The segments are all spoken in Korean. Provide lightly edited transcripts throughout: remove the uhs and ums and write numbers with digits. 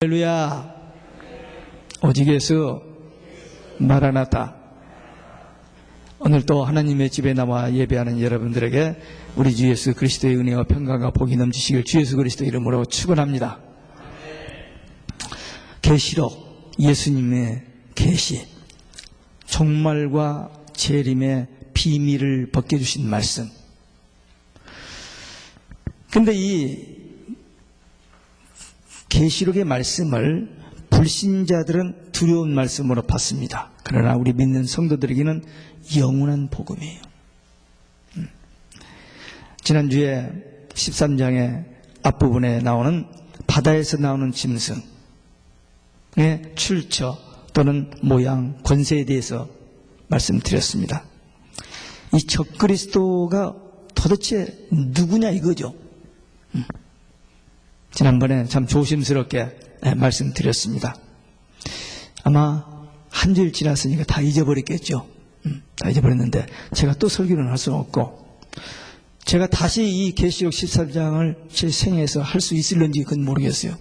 할렐루야. 오직 예수 마라나타. 오늘 또 하나님의 집에 나와 예배하는 여러분들에게 우리 주 예수 그리스도의 은혜와 평강과 복이 넘치시길 주 예수 그리스도 이름으로 축원합니다. 계시록, 예수님의 계시, 종말과 재림의 비밀을 벗겨주신 말씀. 근데 이 계시록의 말씀을 불신자들은 두려운 말씀으로 봤습니다. 그러나 우리 믿는 성도들에게는 영원한 복음이에요. 지난주에 13장의 앞부분에 나오는 바다에서 나오는 짐승의 출처 또는 모양, 권세에 대해서 말씀드렸습니다. 이 적그리스도가 도대체 누구냐 이거죠. 지난번에 참 조심스럽게 말씀드렸습니다. 아마 한 주일 지났으니까 다 잊어버렸겠죠. 다 잊어버렸는데 제가 또 설교는 할 수는 없고 제가 다시 이 계시록 13장을 제 생애에서 할 수 있을런지 그건 모르겠어요.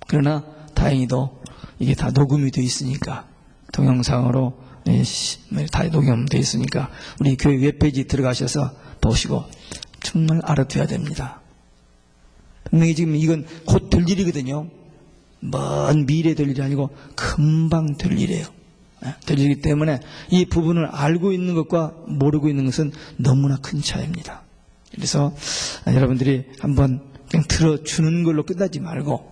그러나 다행히도 이게 다 녹음이 되어 있으니까 동영상으로 다 녹음되어 있으니까 우리 교회 웹페이지 들어가셔서 보시고 정말 알아둬야 됩니다. 분명히 지금 이건 곧 될 일이거든요. 먼 미래 될 일이 아니고 금방 될 일이에요. 될 일이기 때문에 이 부분을 알고 있는 것과 모르고 있는 것은 너무나 큰 차이입니다. 그래서 여러분들이 한번 그냥 들어주는 걸로 끝나지 말고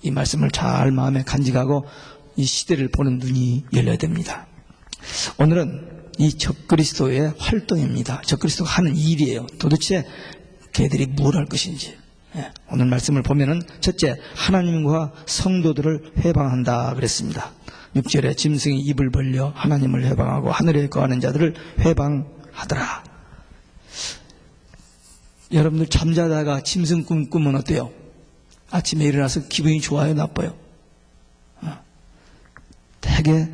이 말씀을 잘 마음에 간직하고 이 시대를 보는 눈이 열려야 됩니다. 오늘은 이 적그리스도의 활동입니다. 적그리스도가 하는 일이에요. 도대체 걔들이 뭘 할 것인지. 오늘 말씀을 보면은 첫째, 하나님과 성도들을 해방한다 그랬습니다. 6절에 짐승이 입을 벌려 하나님을 해방하고 하늘에 거하는 자들을 해방하더라. 여러분들 잠자다가 짐승 꿈 꾸면 어때요? 아침에 일어나서 기분이 좋아요, 나빠요? 되게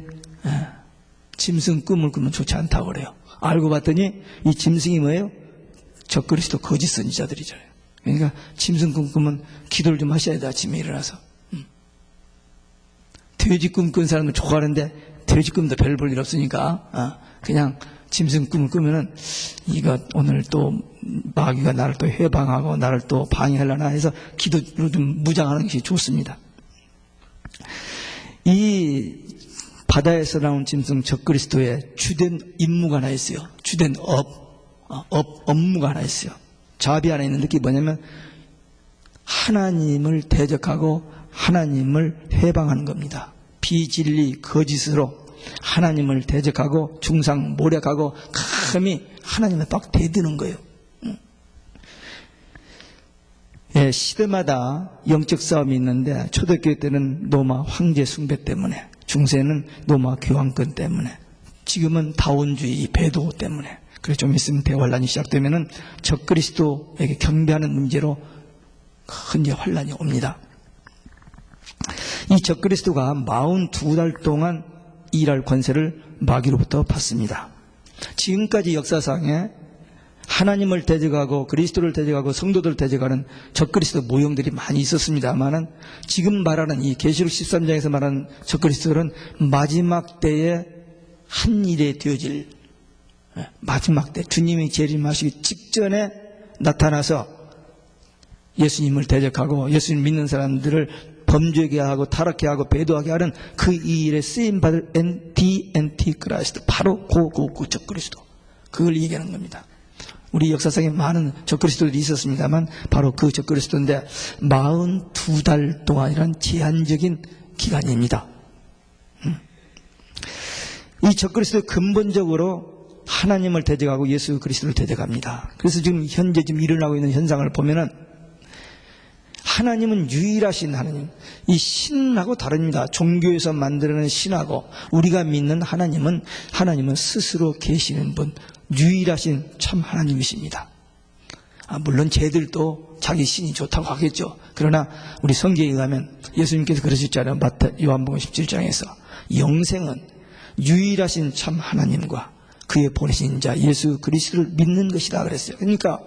짐승 꿈을 꾸면 좋지 않다고 그래요. 알고 봤더니 이 짐승이 뭐예요? 적그리스도 거짓 선지자들이잖아요. 그러니까 짐승 꿈 꾸면 기도를 좀 하셔야 돼. 아침에 일어나서. 돼지 꿈 꾼 사람은 좋아하는데 돼지 꿈도 별 볼 일 없으니까 그냥 짐승 꿈을 꾸면은 이거 오늘 또 마귀가 나를 또 해방하고 나를 또 방해하려나 해서 기도로 좀 무장하는 것이 좋습니다. 이 바다에서 나온 짐승 적그리스도의 주된 임무가 하나 있어요. 주된 업무가 하나 있어요. 자비 안에 있는 게 뭐냐면 하나님을 대적하고 하나님을 해방하는 겁니다. 비진리 거짓으로 하나님을 대적하고 중상 모략하고 감히 하나님을 막 대드는 거예요. 시대마다 영적 싸움이 있는데 초대교회 때는 로마 황제 숭배 때문에, 중세는 로마 교황권 때문에, 지금은 다원주의 배도 때문에, 그래서 좀 있으면 대환란이 시작되면은 적그리스도에게 경배하는 문제로 큰 환란이 옵니다. 이 적그리스도가 42달 동안 일할 권세를 마귀로부터 받습니다. 지금까지 역사상에 하나님을 대적하고 그리스도를 대적하고 성도들을 대적하는 적그리스도 모형들이 많이 있었습니다만은 지금 말하는 이 계시록 13장에서 말하는 적그리스도는 마지막 때에 한 일에 되어질 마지막 때 주님이 재림하시기 직전에 나타나서 예수님을 대적하고 예수님 믿는 사람들을 범죄하게 하고 타락하게 하고 배도하게 하는 그 일에 쓰임받을 엔티크라이스트, 바로 그 적그리스도, 그걸 얘기하는 겁니다. 우리 역사상에 많은 적그리스도들이 있었습니다만 바로 그 적그리스도인데 42달 동안이란 제한적인 기간입니다. 이 적그리스도 근본적으로 하나님을 대적하고 예수 그리스도를 대적합니다. 그래서 지금 현재 일어나고 있는 현상을 보면은 하나님은 유일하신 하나님, 이 신하고 다릅니다. 종교에서 만들어낸 신하고 우리가 믿는 하나님은 스스로 계시는 분, 유일하신 참 하나님이십니다. 물론 쟤들도 자기 신이 좋다고 하겠죠. 그러나 우리 성경에 의하면 예수님께서 그러셨잖아요. 요한복음 17장에서 영생은 유일하신 참 하나님과 그의 보내신 자 예수 그리스도를 믿는 것이다 그랬어요. 그러니까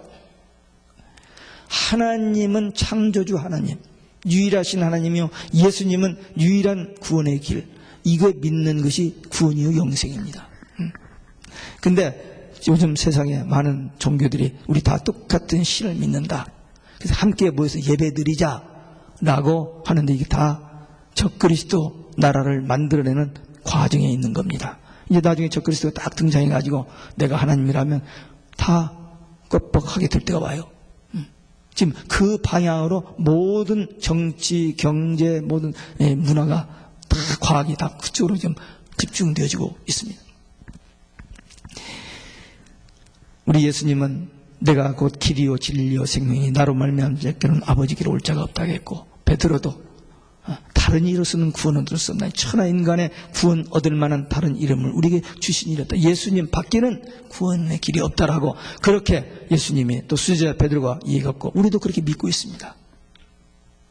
하나님은 창조주 하나님, 유일하신 하나님이요 예수님은 유일한 구원의 길. 이거 믿는 것이 구원이요 영생입니다. 근데 요즘 세상에 많은 종교들이 우리 다 똑같은 신을 믿는다. 그래서 함께 모여서 예배드리자라고 하는데 이게 다 적그리스도 나라를 만들어내는 과정에 있는 겁니다. 이제 나중에 적그리스도가 딱 등장해가지고 내가 하나님이라면 다 껍벅하게 될 때가 와요. 지금 그 방향으로 모든 정치, 경제, 모든 문화가 다 과학이 다 그쪽으로 좀 집중되어지고 있습니다. 우리 예수님은 내가 곧 길이요 진리요 생명이 나로 말미암아 자께는 아버지께로 올 자가 없다고 했고, 베드로도 다른 이로서는 구원 얻을 수 없나니 천하 인간의 구원 얻을 만한 다른 이름을 우리에게 주시니라. 예수님 밖에는 구원의 길이 없다라고 그렇게 예수님이 또 수제자 베드로가 얘기했고 우리도 그렇게 믿고 있습니다.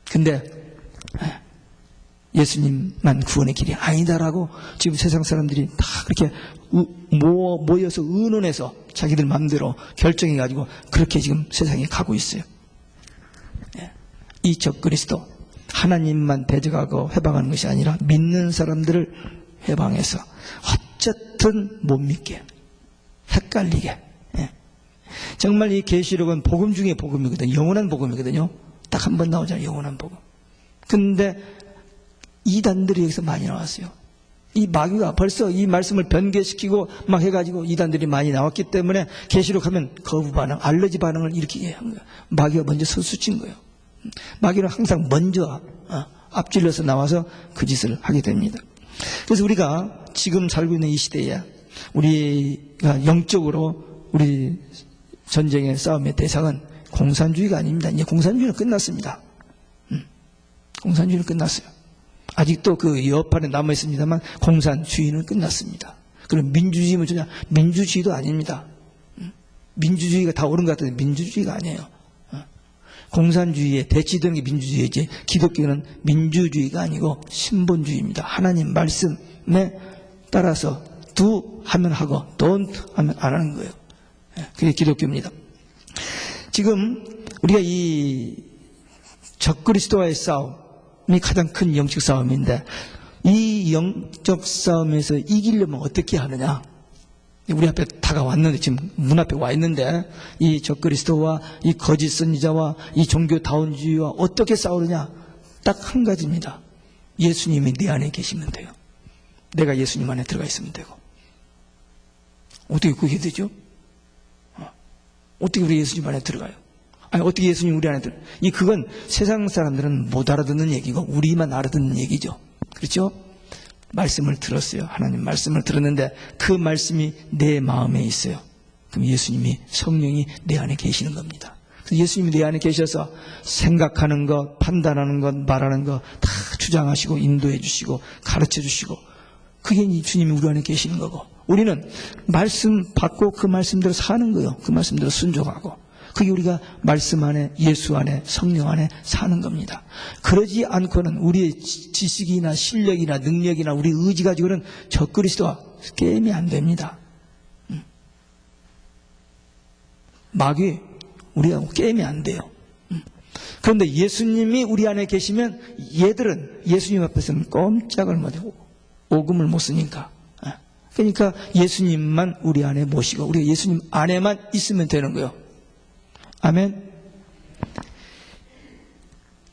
근데 예수님만 구원의 길이 아니다라고 지금 세상 사람들이 다 그렇게 모여서 의논해서 자기들 마음대로 결정해가지고 그렇게 지금 세상에 가고 있어요. 이 적그리스도 하나님만 대적하고 해방하는 것이 아니라 믿는 사람들을 해방해서 어쨌든 못 믿게, 헷갈리게. 정말 이 계시록은 복음 중에 복음이거든요. 영원한 복음이거든요. 딱 한 번 나오잖아요. 영원한 복음. 근데 이단들이 여기서 많이 나왔어요. 이 마귀가 벌써 이 말씀을 변개시키고 막 해가지고 이단들이 많이 나왔기 때문에 계시록 하면 거부 반응, 알러지 반응을 일으키게 한 거예요. 마귀가 먼저 서수친 거예요. 마귀는 항상 먼저 앞질러서 나와서 그 짓을 하게 됩니다. 그래서 우리가 지금 살고 있는 이 시대에 우리가 영적으로 우리 전쟁의 싸움의 대상은 공산주의가 아닙니다. 이제 공산주의는 끝났습니다. 공산주의는 끝났어요. 아직도 그 여판에 남아 있습니다만 공산주의는 끝났습니다. 그럼 민주주의는 전혀 민주주의도 아닙니다. 민주주의가 다 옳은 것 같은데 민주주의가 아니에요. 공산주의에 대치되는 게 민주주의지 기독교는 민주주의가 아니고 신본주의입니다. 하나님 말씀에 따라서 do 하면 하고 don't 하면 안 하는 거예요. 그게 기독교입니다. 지금 우리가 이 적그리스도와의 싸움이 가장 큰 영적 싸움인데 이 영적 싸움에서 이기려면 어떻게 하느냐? 우리 앞에 다가왔는데 지금 문 앞에 와 있는데 이 적그리스도와 이 거짓 선지자와 이 종교다운주의와 어떻게 싸우느냐? 딱 한 가지입니다. 예수님이 내 안에 계시면 돼요. 내가 예수님 안에 들어가 있으면 되고. 어떻게 그게 되죠? 어떻게 우리 예수님 안에 들어가요? 아니 어떻게 예수님 우리 안에 들어가요? 그건 세상 사람들은 못 알아듣는 얘기고 우리만 알아듣는 얘기죠. 그렇죠? 말씀을 들었어요. 하나님 말씀을 들었는데 그 말씀이 내 마음에 있어요. 그럼 예수님이 성령이 내 안에 계시는 겁니다. 그래서 예수님이 내 안에 계셔서 생각하는 것, 판단하는 것, 말하는 것 다 주장하시고 인도해 주시고 가르쳐 주시고 그게 주님이 우리 안에 계시는 거고 우리는 말씀 받고 그 말씀대로 사는 거예요. 그 말씀대로 순종하고 그게 우리가 말씀 안에 예수 안에 성령 안에 사는 겁니다. 그러지 않고는 우리의 지식이나 실력이나 능력이나 우리 의지 가지고는 적그리스도와 게임이 안 됩니다. 마귀 우리가 게임이 안 돼요. 그런데 예수님이 우리 안에 계시면 얘들은 예수님 앞에서는 꼼짝을 못하고 오금을 못 쓰니까 그러니까 예수님만 우리 안에 모시고 우리가 예수님 안에만 있으면 되는 거예요. 아멘.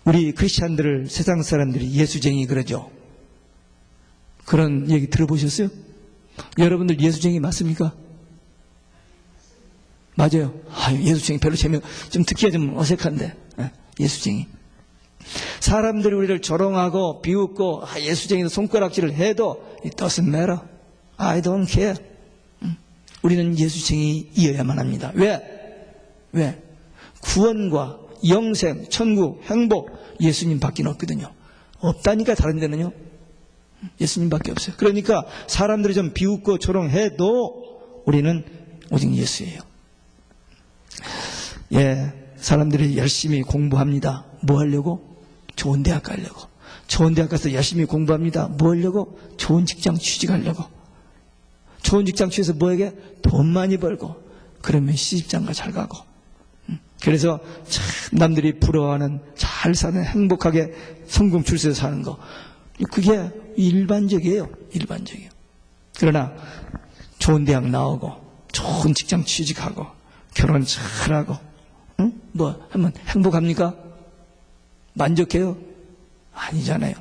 우리 크리스찬들을 세상 사람들이 예수쟁이 그러죠. 그런 얘기 들어보셨어요? 여러분들 예수쟁이 맞습니까? 맞아요. 예수쟁이 별로 좀 듣기가 좀 어색한데 예수쟁이. 사람들이 우리를 조롱하고 비웃고 예수쟁이도 손가락질을 해도 it doesn't matter. I don't care. 우리는 예수쟁이이어야만 합니다. 왜? 구원과 영생, 천국, 행복 예수님밖에 없거든요. 없다니까 다른 데는요. 예수님밖에 없어요. 그러니까 사람들이 좀 비웃고 조롱해도 우리는 오직 예수예요. 사람들이 열심히 공부합니다. 뭐 하려고? 좋은 대학 가려고. 좋은 대학 가서 열심히 공부합니다. 뭐 하려고? 좋은 직장 취직하려고. 좋은 직장 취직해서 뭐에게? 돈 많이 벌고 그러면 시집장가 잘 가고 그래서 참 남들이 부러워하는 잘 사는 행복하게 성공 출세해서 사는 거, 그게 일반적이에요. 일반적이에요. 그러나 좋은 대학 나오고 좋은 직장 취직하고 결혼 잘하고 뭐 하면 행복합니까? 만족해요? 아니잖아요.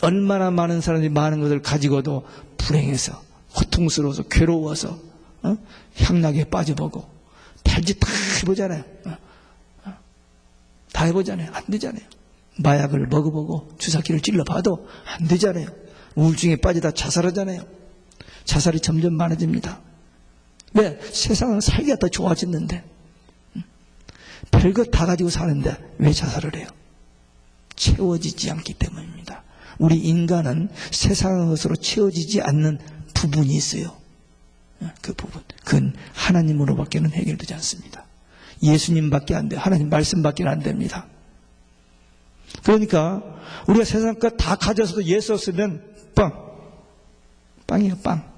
얼마나 많은 사람들이 많은 것을 가지고도 불행해서 고통스러워서 괴로워서 향락에 빠져보고 별짓 다 해보잖아요. 다 해보잖아요. 안 되잖아요. 마약을 먹어보고 주사기를 찔러봐도 안 되잖아요. 우울증에 빠지다 자살하잖아요. 자살이 점점 많아집니다. 왜? 세상은 살기가 더 좋아졌는데 별것 다 가지고 사는데 왜 자살을 해요? 채워지지 않기 때문입니다. 우리 인간은 세상의 것으로 채워지지 않는 부분이 있어요. 그 부분, 그건 하나님으로밖에는 해결되지 않습니다. 예수님밖에 안 돼요. 하나님 말씀밖에 안 됩니다. 그러니까 우리가 세상 것 다 가져서도 예수 없으면 빵이에요, 빵.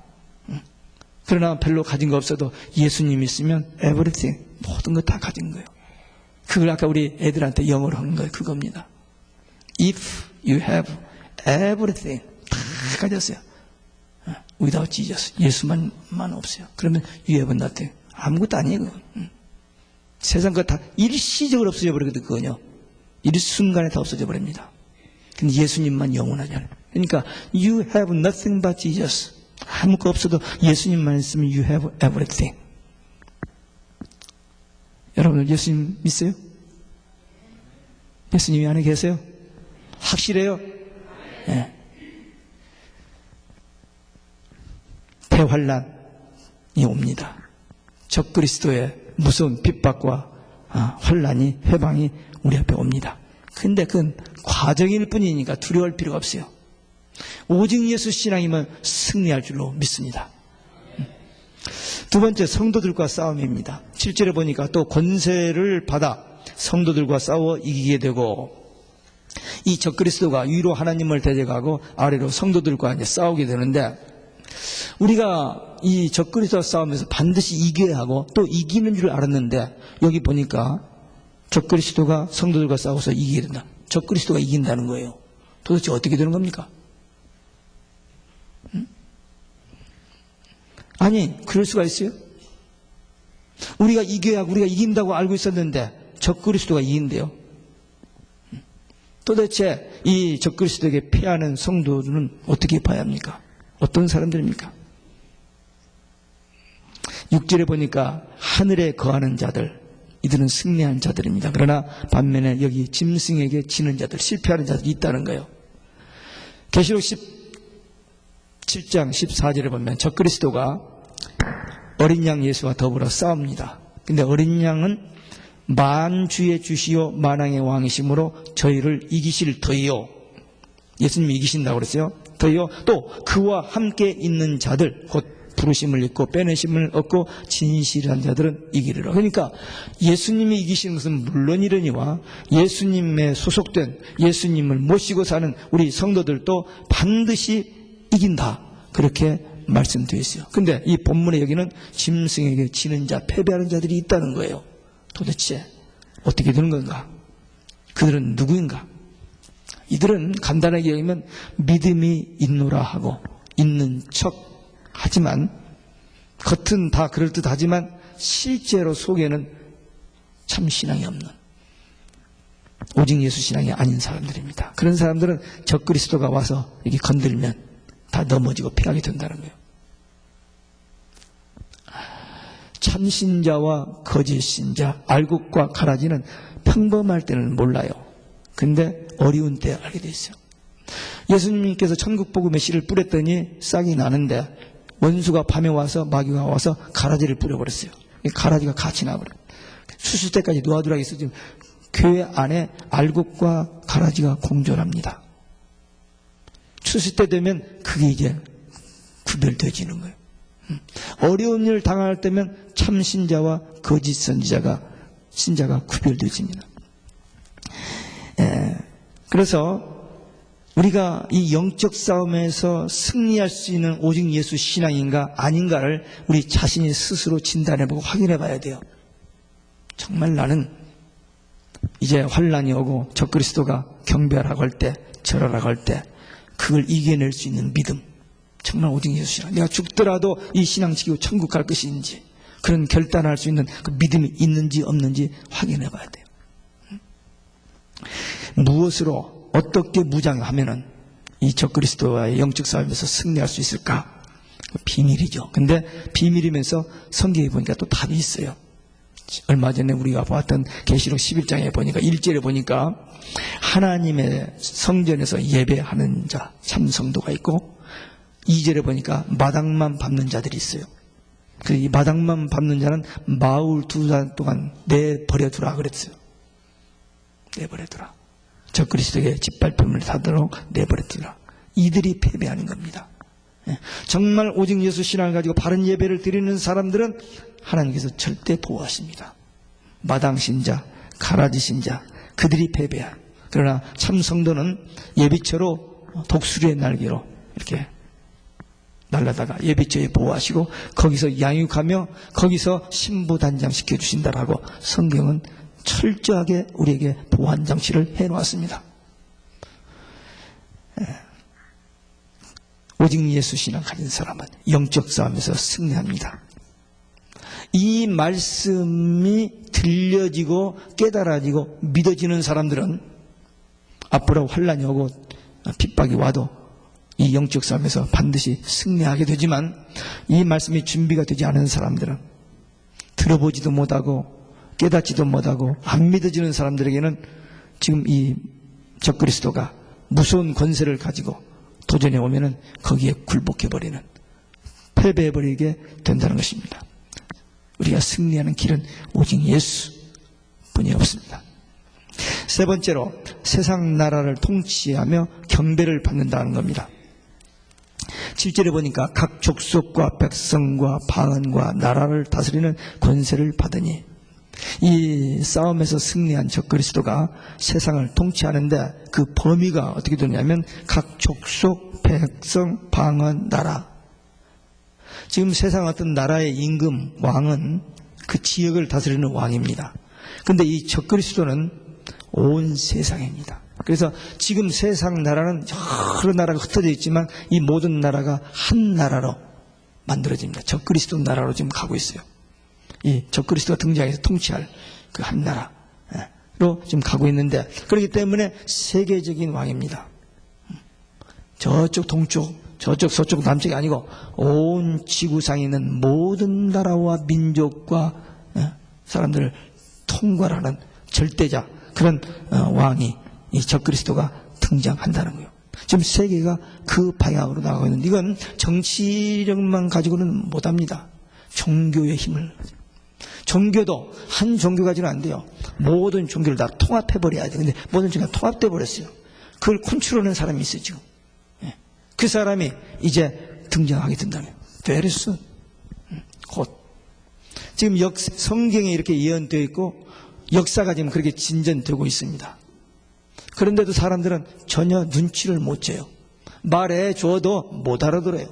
그러나 별로 가진 거 없어도 예수님 있으면 everything, 모든 거 다 가진 거예요. 그걸 아까 우리 애들한테 영어로 하는 거예요. 그겁니다. If you have everything, 다 가졌어요. Without Jesus, 예수만 없어요. 그러면 you have nothing, 아무것도 아니에요. 그건. 세상 거 다 일시적으로 없어져 버리거든요. 그거요. 일순간에 다 없어져 버립니다. 근데 예수님만 영원하잖아요. 그러니까 you have nothing but Jesus. 아무것도 없어도 예수님만 있으면 you have everything. 여러분 예수님 믿어요? 예수님이 안에 계세요? 확실해요? 네. 대환란이 옵니다. 적그리스도의 무서운 핍박과 환란이, 회방이 우리 앞에 옵니다. 근데 그건 과정일 뿐이니까 두려워할 필요가 없어요. 오직 예수 신앙이면 승리할 줄로 믿습니다. 두 번째, 성도들과 싸움입니다. 7절에 보니까 또 권세를 받아 성도들과 싸워 이기게 되고, 이 적그리스도가 위로 하나님을 대적하고 아래로 성도들과 이제 싸우게 되는데, 우리가 이 적그리스도와 싸우면서 반드시 이겨야 하고 또 이기는 줄 알았는데, 여기 보니까 적그리스도가 성도들과 싸워서 이기게 된다. 적그리스도가 이긴다는 거예요. 도대체 어떻게 되는 겁니까? 아니, 그럴 수가 있어요? 우리가 이겨야 하고 우리가 이긴다고 알고 있었는데 적그리스도가 이긴대요. 도대체 이 적그리스도에게 패하는 성도들은 어떻게 봐야 합니까? 어떤 사람들입니까? 6절에 보니까 하늘에 거하는 자들, 이들은 승리한 자들입니다. 그러나 반면에 여기 짐승에게 지는 자들, 실패하는 자들이 있다는 거예요. 계시록 17장 14절에 보면 적그리스도가 어린 양 예수와 더불어 싸웁니다. 근데 어린 양은 만주의 주시요 만왕의 왕이심으로 저희를 이기실 터이요. 예수님이 이기신다고 그랬어요. 더요. 또 그와 함께 있는 자들, 곧 부르심을 입고 빼내심을 얻고 진실한 자들은 이기리라. 그러니까 예수님이 이기시는 것은 물론이러니와 예수님에 소속된, 예수님을 모시고 사는 우리 성도들도 반드시 이긴다, 그렇게 말씀되어 있어요. 근데 이 본문에 여기는 짐승에게 지는 자, 패배하는 자들이 있다는 거예요. 도대체 어떻게 되는 건가? 그들은 누구인가? 이들은 간단하게 얘기하면 믿음이 있노라 하고 있는 척 하지만, 겉은 다 그럴듯하지만 실제로 속에는 참 신앙이 없는, 오직 예수 신앙이 아닌 사람들입니다. 그런 사람들은 적그리스도가 와서 이렇게 건들면 다 넘어지고 패하게 된다는 거예요. 참신자와 거짓신자, 알곡과 가라지는 평범할 때는 몰라요. 근데 어려운 때 알게 돼 있어요. 예수님께서 천국복음의 씨를 뿌렸더니 싹이 나는데 원수가 밤에 와서, 마귀가 와서 가라지를 뿌려버렸어요. 가라지가 같이 나버려요. 추수 때까지 놓아두라고 해서 지금 교회 안에 알곡과 가라지가 공존합니다. 추수 때 되면 그게 이제 구별되어지는 거예요. 어려운 일을 당할 때면 참신자와 거짓 선지자가, 신자가 구별되어집니다. 그래서 우리가 이 영적 싸움에서 승리할 수 있는 오직 예수 신앙인가 아닌가를 우리 자신이 스스로 진단해보고 확인해 봐야 돼요. 정말 나는 이제 환란이 오고 적그리스도가 경배하라고 할 때, 절하라고 할 때 그걸 이겨낼 수 있는 믿음, 정말 오직 예수 신앙, 내가 죽더라도 이 신앙 지키고 천국 갈 것인지 그런 결단할 수 있는 그 믿음이 있는지 없는지 확인해 봐야 돼요. 무엇으로 어떻게 무장하면은 이 적그리스도와의 영적 싸움에서 승리할 수 있을까? 비밀이죠. 근데 비밀이면서 성경에 보니까 또 답이 있어요. 얼마 전에 우리가 보았던 계시록 11장에 보니까 1절에 보니까 하나님의 성전에서 예배하는 자, 참 성도가 있고 2절에 보니까 마당만 밟는 자들이 있어요. 이 마당만 밟는 자는 마을 2달 동안 내버려두라 그랬어요. 내버려두라. 적그리스도에게 짓밟힘을 사도록 내버려두라. 이들이 패배하는 겁니다. 정말 오직 예수 신앙을 가지고 바른 예배를 드리는 사람들은 하나님께서 절대 보호하십니다. 마당 신자, 가라지 신자, 그들이 패배한. 그러나 참 성도는 예비처로 독수리의 날개로 이렇게 날라다가 예비처에 보호하시고 거기서 양육하며 거기서 신부단장 시켜주신다라고 성경은 철저하게 우리에게 보호한 장치를 해놓았습니다. 오직 예수 신앙 가진 사람은 영적 싸움에서 승리합니다. 이 말씀이 들려지고 깨달아지고 믿어지는 사람들은 앞으로 환란이 오고 핍박이 와도 이 영적 싸움에서 반드시 승리하게 되지만 이 말씀이 준비가 되지 않은 사람들은 들어보지도 못하고 깨닫지도 못하고 안 믿어지는 사람들에게는 지금 이 적그리스도가 무서운 권세를 가지고 도전해 오면은 거기에 굴복해버리는, 패배해버리게 된다는 것입니다. 우리가 승리하는 길은 오직 예수 뿐이 없습니다. 세 번째로 세상 나라를 통치하며 경배를 받는다는 겁니다. 7절에 보니까 각 족속과 백성과 방언과 나라를 다스리는 권세를 받으니, 이 싸움에서 승리한 적그리스도가 세상을 통치하는데 그 범위가 어떻게 되냐면 각 족속, 백성, 방언, 나라. 지금 세상 어떤 나라의 임금, 왕은 그 지역을 다스리는 왕입니다. 그런데 이 적그리스도는 온 세상입니다. 그래서 지금 세상 나라는 여러 나라가 흩어져 있지만 이 모든 나라가 한 나라로 만들어집니다. 적그리스도 나라로 지금 가고 있어요. 이 적그리스도가 등장해서 통치할 그 한 나라로 지금 가고 있는데, 그렇기 때문에 세계적인 왕입니다. 저쪽 동쪽, 저쪽 서쪽 남쪽이 아니고 온 지구상에 있는 모든 나라와 민족과 사람들을 통괄하는 절대자, 그런 왕이 이 적그리스도가 등장한다는 거예요. 지금 세계가 그 방향으로 나가고 있는데 이건 정치력만 가지고는 못합니다. 종교의 힘을. 종교도 한 종교 가지고는 안 돼요. 모든 종교를 다 통합해버려야 돼. 근데 모든 종교가 통합돼 버렸어요. 그걸 컨트롤하는 사람이 있어요 지금. 그 사람이 이제 등장하게 된다면 very soon, 곧. 지금 성경에 이렇게 예언되어 있고 역사가 지금 그렇게 진전되고 있습니다. 그런데도 사람들은 전혀 눈치를 못 채요. 말해 줘도 못 알아들어요.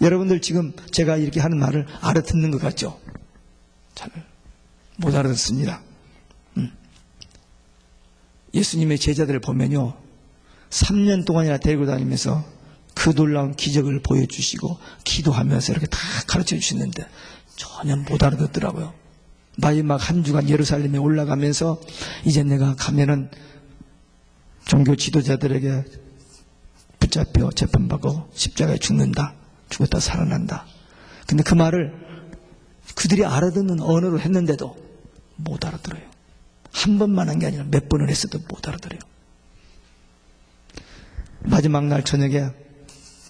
여러분들 지금 제가 이렇게 하는 말을 알아듣는 것 같죠? 잘 못 알아듣습니다. 예수님의 제자들을 보면요, 3년 동안이나 데리고 다니면서 그 놀라운 기적을 보여주시고 기도하면서 이렇게 다 가르쳐 주시는데 전혀 못 알아듣더라고요. 마지막 한 주간 예루살렘에 올라가면서 이제 내가 가면은 종교 지도자들에게 붙잡혀 재판받고 십자가에 죽는다, 죽었다 살아난다. 근데 그 말을 그들이 알아듣는 언어로 했는데도 못 알아들어요. 한 번만 한 게 아니라 몇 번을 했어도 못 알아들어요. 마지막 날 저녁에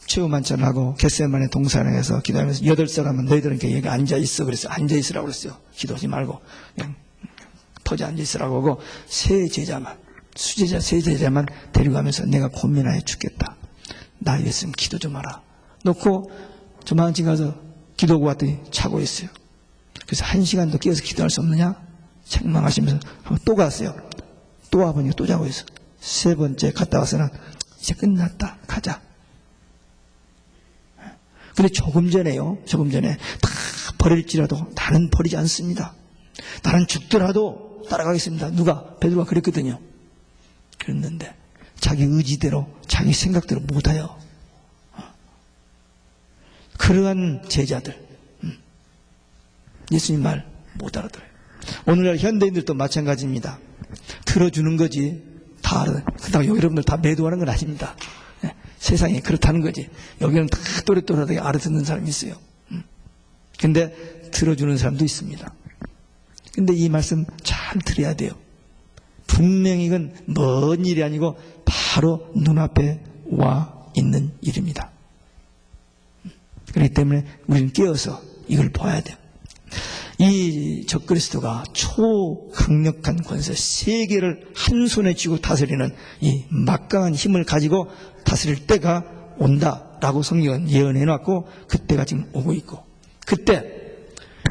최후 만찬하고 겟세마네 동산에서 기도하면서 8사람은 너희들은 여기 앉아있어 그랬어요. 앉아있으라고 그랬어요. 기도하지 말고 그냥 터져 앉아있으라고 하고 세 제자만, 수제자 세 제자만 데려가면서 내가 고민하여 죽겠다, 나 예수님 기도 좀 하라 놓고 조만간 가서 기도하고 왔더니 자고 있어요. 그래서 1시간도 깨어서 기도할 수 없느냐 책망하시면서 또 갔어요. 또 와보니까 또 자고 있어. 세 번째 갔다 와서는 이제 끝났다, 가자. 근데 조금 전에 다 버릴지라도 나는 버리지 않습니다. 나는 죽더라도 따라가겠습니다. 누가? 베드로가 그랬거든요. 그랬는데 자기 의지대로 자기 생각대로 못해요. 그러한 제자들, 예수님 말 못 알아들어요. 오늘날 현대인들도 마찬가지입니다. 들어주는 거지 다 알아. 그렇다고 여러분들 다 매도하는 건 아닙니다. 세상이 그렇다는 거지. 여기는 다 또렷또렷하게 알아듣는 사람이 있어요. 근데 들어주는 사람도 있습니다. 근데 이 말씀 잘 들어야 돼요. 분명히 이건 먼 일이 아니고 바로 눈앞에 와 있는 일입니다. 그렇기 때문에 우리는 깨어서 이걸 봐야 돼요. 이 적그리스도가 초강력한 권세, 세계를 한 손에 쥐고 다스리는 이 막강한 힘을 가지고 다스릴 때가 온다라고 성경은 예언해 놨고, 그때가 지금 오고 있고, 그때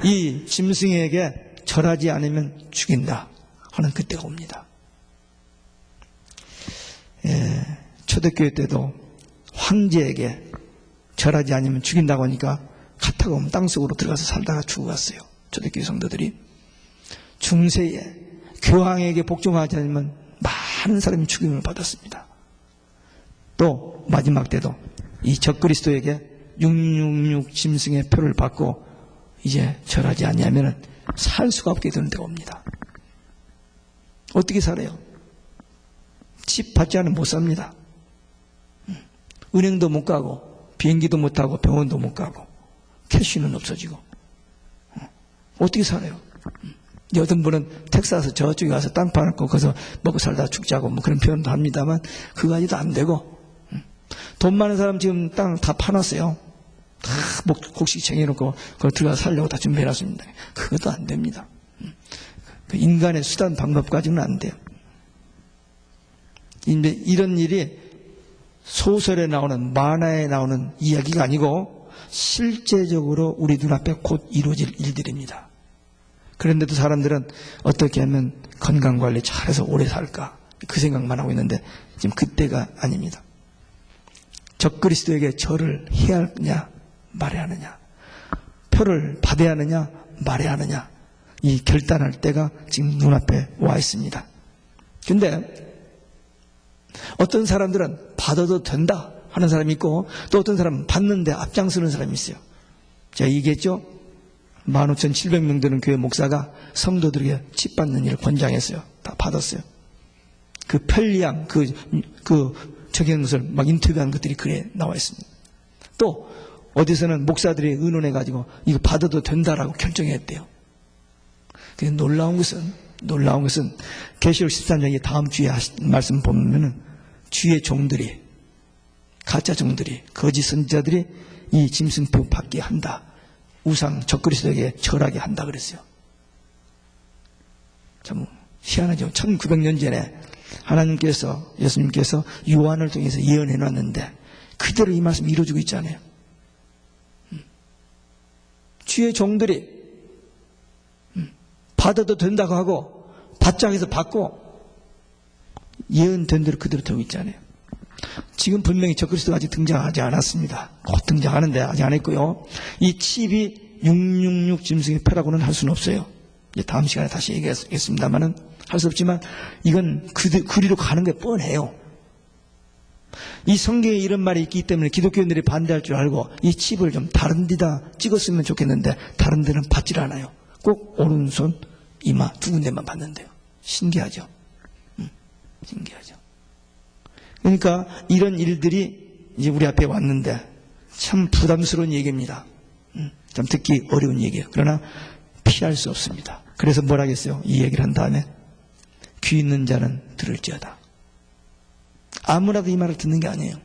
이 짐승에게 절하지 않으면 죽인다 하는 그때가 옵니다. 초대교회 때도 황제에게 절하지 않으면 죽인다고 하니까 갔다가 오면 땅속으로 들어가서 살다가 죽어갔어요. 초대교회 성도들이. 중세에 교황에게 복종하지 않으면 많은 사람이 죽임을 받았습니다. 또 마지막 때도 이 적그리스도에게 666 짐승의 표를 받고 이제 절하지 않으면 살 수가 없게 되는 때가 옵니다. 어떻게 살아요? 집 받지 않으면 못 삽니다. 은행도 못 가고 비행기도 못 타고 병원도 못 가고 캐시는 없어지고 어떻게 살아요? 어떤 분은 텍사스 저쪽에 가서 땅 파놓고 거기서 먹고 살다 죽자고 뭐 그런 표현도 합니다만 그거 아니도 안 되고, 돈 많은 사람 지금 땅 다 파놨어요. 다 곡식 챙겨놓고 그걸 들어가서 살려고 다 준비해놨습니다. 그것도 안 됩니다. 인간의 수단 방법까지는 안 돼요. 이런 일이 소설에 나오는, 만화에 나오는 이야기가 아니고 실제적으로 우리 눈앞에 곧 이루어질 일들입니다. 그런데도 사람들은 어떻게 하면 건강관리 잘해서 오래 살까, 그 생각만 하고 있는데 지금 그때가 아닙니다. 적그리스도에게 절을 해야 하느냐 말해야 하느냐, 표를 받아야 하느냐 말해야 하느냐, 이 결단할 때가 지금 눈앞에 와 있습니다. 근데 어떤 사람들은 받아도 된다 하는 사람이 있고, 또 어떤 사람은 받는데 앞장서는 사람이 있어요. 제가 얘기했죠. 15,700명 되는 교회 목사가 성도들에게 칩 받는 일을 권장했어요. 다 받았어요. 그 편리함, 적용한 것을 막 인터뷰한 것들이 글에 나와 있습니다. 또 어디서는 목사들이 의논해가지고 이거 받아도 된다라고 결정했대요. 근데 놀라운 것은 계시록 13장의 다음 주에 하신 말씀 보면은 주의 종들이, 가짜 종들이, 거짓 선지자들이 이 짐승표 받게 한다, 우상 적그리스도에게 절하게 한다 그랬어요. 참 희한하죠. 1900년 전에 하나님께서, 예수님께서 요한을 통해서 예언해 놨는데 그대로 이 말씀 이루어지고 있잖아요. 주의 종들이 받아도 된다고 하고 바짝에서 받고 예언된 대로 그대로 되고 있잖아요. 지금 분명히 적그리스도가 아직 등장하지 않았습니다. 곧 등장하는데 아직 안 했고요. 이 칩이 666 짐승의 표라고는 할 수는 없어요. 이제 다음 시간에 다시 얘기하겠습니다만은 할 수 없지만 이건 그리로 가는 게 뻔해요. 이 성경에 이런 말이 있기 때문에 기독교인들이 반대할 줄 알고 이 칩을 좀 다른 데다 찍었으면 좋겠는데 다른 데는 받질 않아요. 꼭 오른손, 이마 두 군데만 받는데요. 신기하죠. 신기하죠. 그러니까 이런 일들이 이제 우리 앞에 왔는데 참 부담스러운 얘기입니다. 참 듣기 어려운 얘기예요. 그러나 피할 수 없습니다. 그래서 뭐라 하겠어요? 이 얘기를 한 다음에 귀 있는 자는 들을지어다. 아무나도 이 말을 듣는 게 아니에요.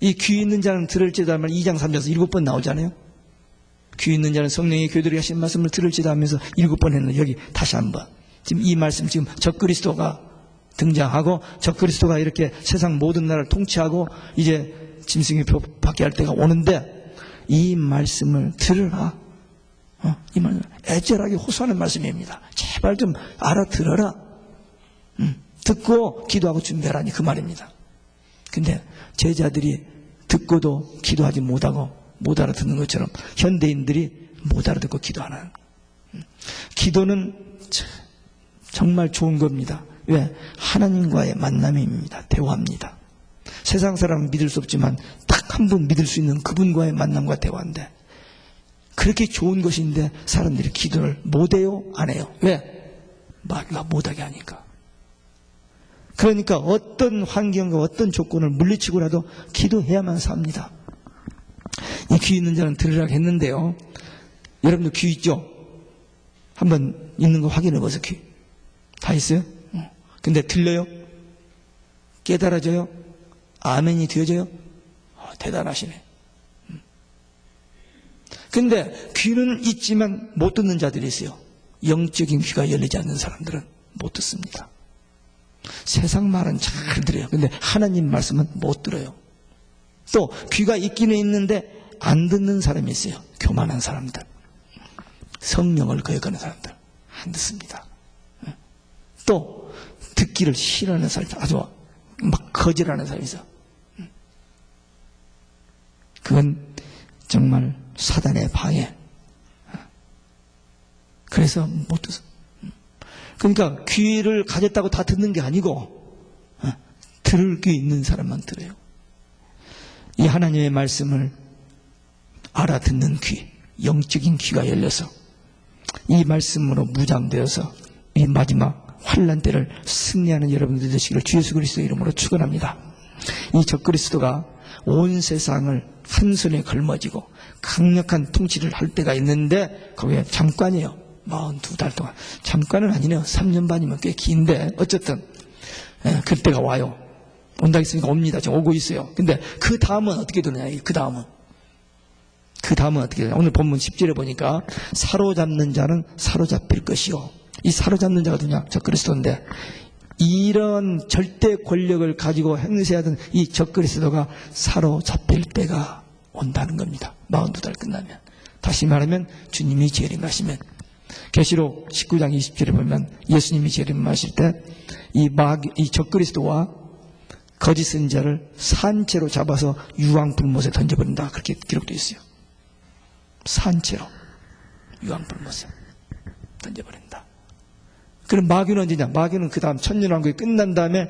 이 귀 있는 자는 들을지어다 하면 2장 3장에서 7번 나오잖아요. 귀 있는 자는 성령이 교들이 하신 말씀을 들을지어다 하면서 7번 했는데 여기 다시 한번 지금 이 말씀, 지금 적그리스도가 등장하고 적그리스도가 이렇게 세상 모든 나라를 통치하고 이제 짐승의 표 받게 할 때가 오는데 이 말씀을 들으라. 이 말은 애절하게 호소하는 말씀입니다. 제발 좀 알아들어라. 듣고 기도하고 준비하라니 그 말입니다. 근데 제자들이 듣고도 기도하지 못하고 못 알아듣는 것처럼 현대인들이 못 알아듣고 기도하는, 기도는 정말 좋은 겁니다. 왜? 하나님과의 만남입니다. 대화입니다. 세상 사람은 믿을 수 없지만 딱 한 분 믿을 수 있는 그분과의 만남과 대화인데, 그렇게 좋은 것인데 사람들이 기도를 못해요? 안 해요? 왜? 말라 못하게 하니까. 그러니까 어떤 환경과 어떤 조건을 물리치고라도 기도해야만 삽니다. 이 귀 있는 자는 들으라고 했는데요. 여러분들 귀 있죠? 한번 있는 거 확인해 보세요. 귀. 다 있어요? 근데 들려요? 깨달아져요? 아멘이 되어져요? 대단하시네. 근데 귀는 있지만 못 듣는 자들이 있어요. 영적인 귀가 열리지 않는 사람들은 못 듣습니다. 세상 말은 잘 들어요. 근데 하나님 말씀은 못 들어요. 또 귀가 있기는 있는데 안 듣는 사람이 있어요. 교만한 사람들. 성령을 거역하는 사람들. 안 듣습니다. 또 듣기를 싫어하는 사람들. 아주 막 거절하는 사람이 있어. 그건 정말 사단의 방해. 그래서 못 듣어. 그러니까 귀를 가졌다고 다 듣는 게 아니고 들을 귀 있는 사람만 들어요. 이 하나님의 말씀을 알아듣는 귀, 영적인 귀가 열려서 이 말씀으로 무장되어서 이 마지막 환난 때를 승리하는 여러분들 되시기를 주 예수 그리스도의 이름으로 축원합니다. 이 적그리스도가 온 세상을 한 손에 걸머지고 강력한 통치를 할 때가 있는데 거기에 잠깐이에요. 42달 동안. 잠깐은 아니네요. 3년 반이면 꽤 긴데 어쨌든 그때가 와요. 온다 했으니까 옵니다. 지금 오고 있어요. 근데 그 다음은 어떻게 되느냐. 그 다음은 어떻게 되느냐. 오늘 본문 10절에 보니까 사로잡는 자는 사로잡힐 것이요. 이 사로잡는 자가 누구냐? 적그리스도인데 이런 절대 권력을 가지고 행세하던 이 적그리스도가 사로잡힐 때가 온다는 겁니다. 42달 끝나면. 다시 말하면 주님이 재림하시면. 계시록 19장 20절에 보면 예수님이 재림하실 때 이 적그리스도와 거짓 선지자를 산채로 잡아서 유황불못에 던져버린다. 그렇게 기록되어 있어요. 산채로 유황불못에 던져버린다. 그럼 마귀는 언제냐? 마귀는 그 다음 천년왕국이 끝난 다음에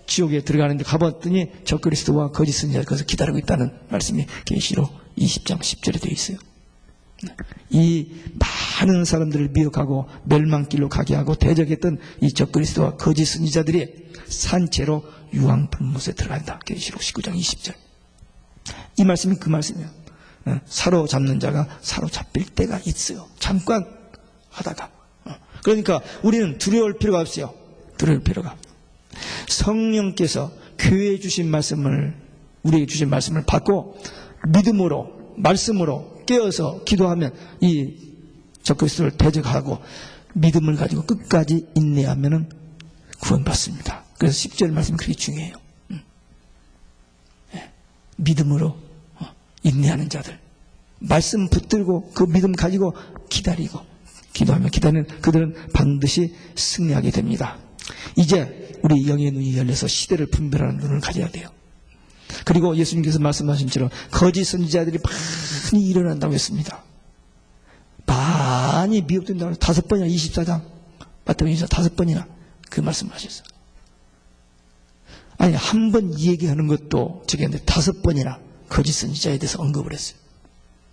지옥에 들어가는데 가봤더니 적그리스도와 거짓 선지자를 거기서 기다리고 있다는 말씀이 계시록 20장 10절에 되어 있어요. 이 많은 사람들을 미혹하고 멸망길로 가게 하고 대적했던 이 적그리스도와 거짓 선지자들이 산채로 유황불못에 들어간다. 계시록 19장 20절. 이 말씀이 그 말씀이에요. 사로잡는 자가 사로잡힐 때가 있어요. 잠깐 하다가. 그러니까 우리는 두려울 필요가 없어요. 두려울 필요가. 성령께서 교회에 주신 말씀을, 우리에게 주신 말씀을 받고 믿음으로, 말씀으로 깨어서 기도하면 이 적그리스도를 대적하고 믿음을 가지고 끝까지 인내하면 구원받습니다. 그래서 10절 말씀이 그렇게 중요해요. 믿음으로 인내하는 자들, 말씀 붙들고 그 믿음 가지고 기다리고 기도하며 기다리는 그들은 반드시 승리하게 됩니다. 이제 우리 영의 눈이 열려서 시대를 분별하는 눈을 가져야 돼요. 그리고 예수님께서 말씀하신 처럼 거짓 선지자들이 많이 일어난다고 했습니다. 많이 미혹된다고 5번이나 24장 마태복음 5번이나 그 말씀하셨어요. 아니 한 번 이 얘기하는 것도 저기인데 5번이나 거짓 선지자에 대해서 언급을 했어요.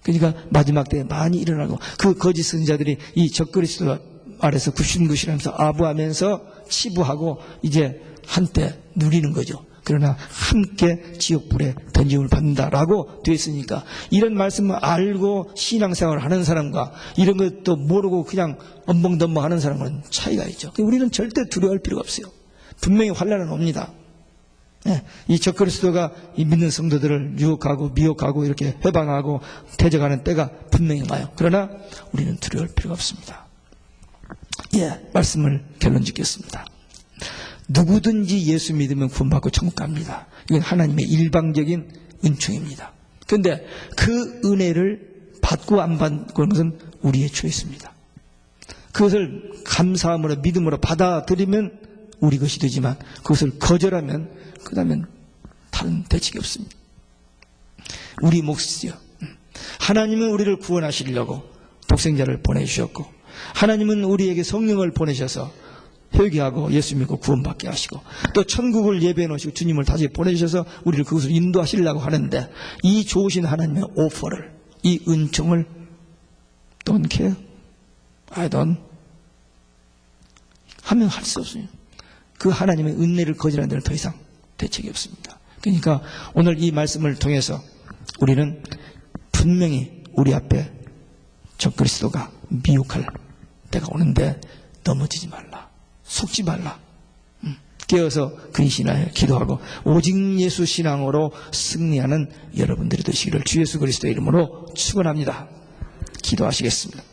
그러니까 마지막 때에 많이 일어나고 그 거짓 선지자들이 이 적그리스도 아래서 굽신굽신하면서 아부하면서 치부하고 이제 한때 누리는 거죠. 그러나 함께 지옥불에 던짐을 받는다라고 되어 있으니까 이런 말씀을 알고 신앙생활을 하는 사람과 이런 것도 모르고 그냥 엄벙덤벙 하는 사람은 차이가 있죠. 우리는 절대 두려워할 필요가 없어요. 분명히 환난은 옵니다. 이 적그리스도가 이 믿는 성도들을 유혹하고 미혹하고 이렇게 회방하고 대적하는 때가 분명히 와요. 그러나 우리는 두려워할 필요가 없습니다. 말씀을 결론 짓겠습니다. 누구든지 예수 믿으면 구원받고 천국 갑니다. 이건 하나님의 일방적인 은총입니다. 그런데 그 은혜를 받고 안 받고 하는 것은 우리의 초이스입니다. 그것을 감사함으로 믿음으로 받아들이면 우리 것이 되지만 그것을 거절하면 그 다음엔 다른 대책이 없습니다. 우리 몫이요. 하나님은 우리를 구원하시려고 독생자를 보내주셨고 하나님은 우리에게 성령을 보내셔서 회개하고 예수 믿고 구원받게 하시고 또 천국을 예배해 놓으시고 주님을 다시 보내주셔서 우리를 그것을 인도하시려고 하는데 이 좋으신 하나님의 오퍼를, 이 은총을 don't care, I don't 하면 할 수 없어요. 그 하나님의 은혜를 거절하는 데는 더 이상 대책이 없습니다. 그러니까 오늘 이 말씀을 통해서 우리는 분명히 우리 앞에 적그리스도가 미혹할 때가 오는데 넘어지지 말라, 속지 말라, 깨어서 근신하여 기도하고 오직 예수 신앙으로 승리하는 여러분들이 되시기를 주 예수 그리스도의 이름으로 축원합니다. 기도하시겠습니다.